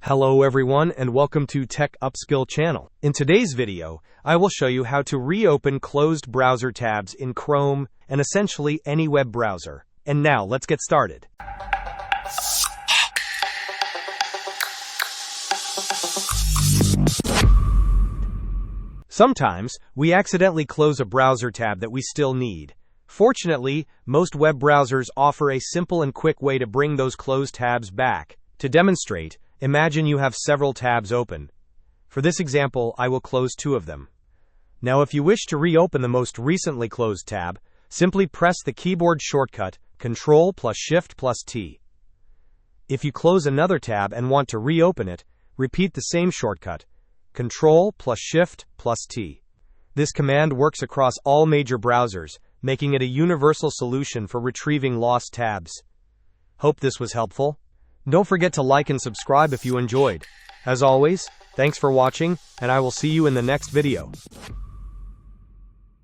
Hello everyone and welcome to Tech Upskill channel. In today's video, I will show you how to reopen closed browser tabs in Chrome and essentially any web browser. And now let's get started. Sometimes, we accidentally close a browser tab that we still need. Fortunately, most web browsers offer a simple and quick way to bring those closed tabs back. To demonstrate, imagine you have several tabs open. For this example, I will close two of them. Now if you wish to reopen the most recently closed tab, simply press the keyboard shortcut Ctrl plus Shift plus T. If you close another tab and want to reopen it, repeat the same shortcut, Ctrl plus Shift plus T. This command works across all major browsers, making it a universal solution for retrieving lost tabs. Hope this was helpful. Don't forget to like and subscribe if you enjoyed. As always, thanks for watching, and I will see you in the next video.